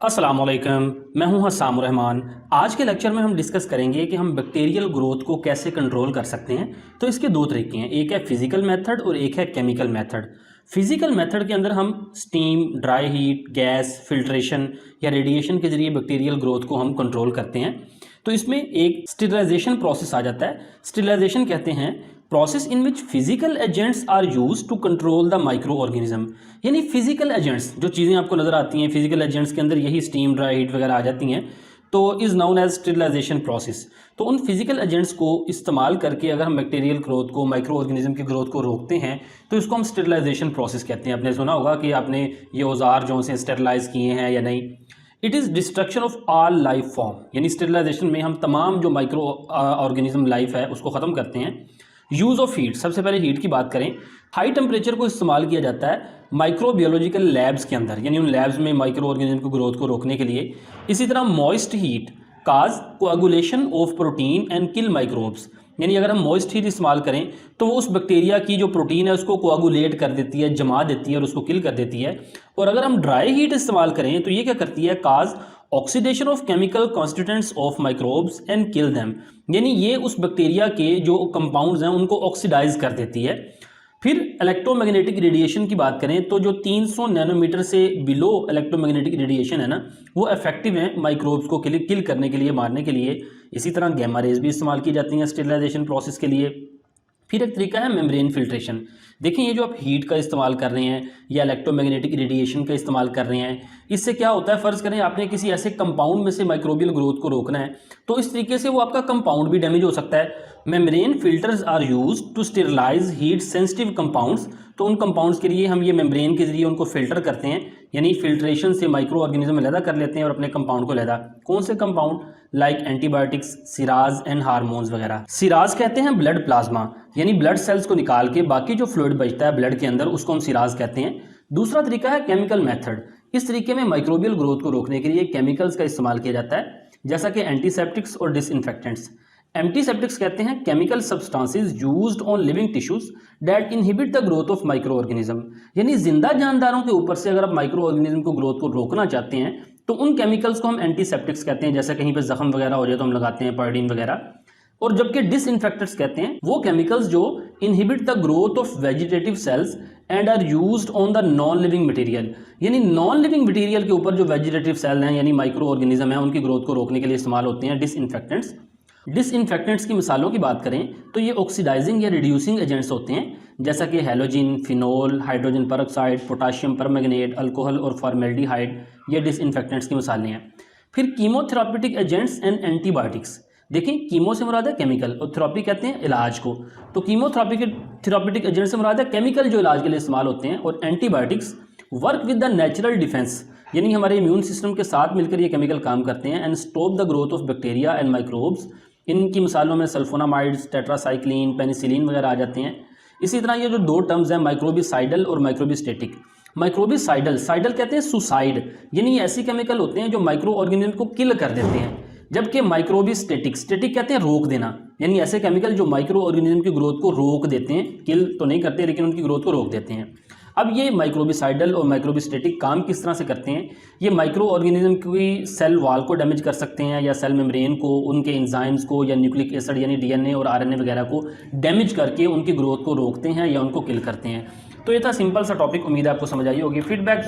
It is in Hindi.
अस्सलाम वालेकुम, मैं हूं हस्साम रहमान। आज के लेक्चर में हम डिस्कस करेंगे कि हम बैक्टीरियल ग्रोथ को कैसे कंट्रोल कर सकते हैं। तो इसके दो तरीके हैं, एक है फिजिकल मेथड और एक है केमिकल मेथड। फिजिकल मेथड के अंदर हम steam, dry heat, gas, filtration या रेडिएशन के जरिए बैक्टीरियल ग्रोथ को हम कंट्रोल करते हैं। तो इसमें एक स्टेरिलाइजेशन प्रोसेस आ जाता है। स्टेरिलाइजेशन कहते हैं process in which physical agents are use to control the microorganism. यानी फिजिकल एजेंट्स, जो चीज़ें आपको नज़र आती हैं फिजिकल एजेंट्स के अंदर, यही स्टीम, ड्राई हीट वगैरह आ जाती हैं, तो is known as sterilisation process. तो उन फिजिकल एजेंट्स को इस्तेमाल करके अगर हम बैक्टीरियल ग्रोथ को, माइक्रो ऑर्गेनिज्म की ग्रोथ को रोकते हैं तो इसको हम स्टेरिलाइजेशन प्रोसेस कहते हैं। आपने सुना होगा कि आपने ये औजार जो से स्टेरिलाइज किए हैं या नहीं। It is destruction of all life form, यानी स्टेरिलाइजेशन में हम तमाम जो माइक्रो ऑर्गेनिज्म लाइफ है उसको ख़त्म करते हैं। यूज़ ऑफ हीट, सबसे पहले हीट की बात करें। हाई टेम्परेचर को इस्तेमाल किया जाता है माइक्रोबियोलॉजिकल लैब्स के अंदर, यानी उन लैब्स में माइक्रो ऑर्गेनिज्म की ग्रोथ को रोकने के लिए। इसी तरह moist heat cause coagulation of protein and kill microbes, यानी अगर हम मॉइस्ट हीट इस्तेमाल करें तो वो उस बैक्टीरिया की जो प्रोटीन है उसको कोएगुलेट कर देती है, जमा देती है और उसको किल कर देती है। और अगर हम ड्राई हीट इस्तेमाल करें तो ये क्या करती है, cause oxidation of chemical constituents of microbes and kill them, यानी ये उस बैक्टीरिया के जो कंपाउंड्स हैं उनको ऑक्सीडाइज कर देती है। फिर इलेक्ट्रोमैग्नेटिक रेडिएशन की बात करें तो जो 300 नैनोमीटर से बिलो इलेक्ट्रोमैग्नेटिक रेडिएशन है ना, वो इफेक्टिव है माइक्रोब्स को किल करने के लिए, मारने के लिए। इसी तरह गैमा रेज भी इस्तेमाल की जाती हैं स्टेरिलाइजेशन प्रोसेस के लिए। फिर एक तरीका है मेम्ब्रेन फिल्ट्रेशन। देखिए, ये जो आप हीट का इस्तेमाल कर रहे हैं या इलेक्ट्रोमैग्नेटिक रेडिएशन का इस्तेमाल कर रहे हैं, इससे क्या होता है, फ़र्ज़ करें आपने किसी ऐसे कंपाउंड में से माइक्रोबियल ग्रोथ को रोकना है, तो इस तरीके से वो आपका कंपाउंड भी डैमेज हो सकता है। Membrane filters are use to sterilise heat sensitive compounds. तो उन कंपाउंड्स के लिए हम ये मेम्ब्रेन के जरिए उनको फिल्टर करते हैं, यानी फिल्ट्रेशन से माइक्रो ऑर्गेनिज्म अलहदा कर लेते हैं और अपने कंपाउंड को अलहदा। कौन से compound? Like antibiotics, Siraj and hormones वगैरह। सिराज कहते हैं ब्लड प्लाज्मा, यानी ब्लड सेल्स को निकाल के बाकी जो फ्लूइड बचता है ब्लड के अंदर उसको हम सिराज कहते हैं। दूसरा तरीका है केमिकल मेथड। इस तरीके में माइक्रोबियल ग्रोथ को रोकने के लिए केमिकल्स का इस्तेमाल किया जाता है, जैसा कि एंटीसेप्टिक्स और डिसइंफेक्टेंट्स। एंटीसेप्टिक्स कहते हैं chemical substances used on living tissues that inhibit the growth of micro organism, यानी जिंदा जानदारों के ऊपर से अगर आप माइक्रो ऑर्गेनिज्म को ग्रोथ को रोकना चाहते हैं तो उन केमिकल्स को हम एंटीसेप्टिक्स कहते हैं। जैसे कहीं पे जख्म वगैरह हो जाए तो हम लगाते हैं पायोडीन वगैरह। और जबकि डिसइंफेक्टेंट्स कहते हैं वो केमिकल्स जो inhibit the growth of vegetative cells and are used on the non living material, यानी नॉन लिविंग मटेरियल के ऊपर जो वेजिटेटिव सेल हैं यानी माइक्रो ऑर्गेनिज्म है उनकी ग्रोथ को रोकने के लिए इस्तेमाल होते हैं डिसइंफेक्टेंट्स। डिसइंफेक्टेंट्स की मिसालों की बात करें तो ये ऑक्सीडाइजिंग या रिड्यूसिंग एजेंट्स होते हैं, जैसा कि halogen, phenol, hydrogen peroxide, potassium permanganate, alcohol और फॉर्मेल्डिहाइड, ये डिसइंफेक्टेंट्स की मिसालें हैं। फिर कीमोथेराप्यूटिक एजेंट्स एंड एंटीबायोटिक्स। देखिए, कीमो से मुराद है केमिकल और थेरापी कहते हैं इलाज को। तो कीमोथेराप्यूटिक एजेंट से मुराद है केमिकल जो इलाज के लिए इस्तेमाल होते हैं। और antibiotics work with the natural defence, यानी हमारे इम्यून सिस्टम के साथ मिलकर ये केमिकल काम करते हैं and stop the growth of bacteria and microbes. इनकी मिसालों में सल्फोनामाइड्स, टेट्रासाइक्लिन, पेनिसिलिन वगैरह आ जाते हैं। इसी तरह ये जो दो टर्म्स हैं माइक्रोबिसाइडल और माइक्रोबिस्टेटिक। माइक्रोबिसाइडल, साइडल कहते हैं सुसाइड, यानी ऐसी केमिकल होते हैं जो माइक्रो ऑर्गेनिज्म को किल कर देते हैं। जबकि माइक्रोबिस्टेटिक, स्टेटिक कहते हैं रोक देना, यानी ऐसे केमिकल जो माइक्रो ऑर्गेनिज्म की ग्रोथ को रोक देते हैं, किल तो नहीं करते लेकिन उनकी ग्रोथ को रोक देते हैं। अब ये माइक्रोबिसाइडल और माइक्रोबिस्टेटिक काम किस तरह से करते हैं? ये माइक्रो ऑर्गेनिज्म की सेल वॉल को डैमेज कर सकते हैं या सेल मेम्ब्रेन को, उनके एंजाइम्स को या न्यूक्लिक एसिड यानी डीएनए और आरएनए वगैरह को डैमेज करके उनकी ग्रोथ को रोकते हैं या उनको किल करते हैं। तो ये था सिंपल सा टॉपिक, उम्मीद है आपको समझ आई होगी। फीडबैक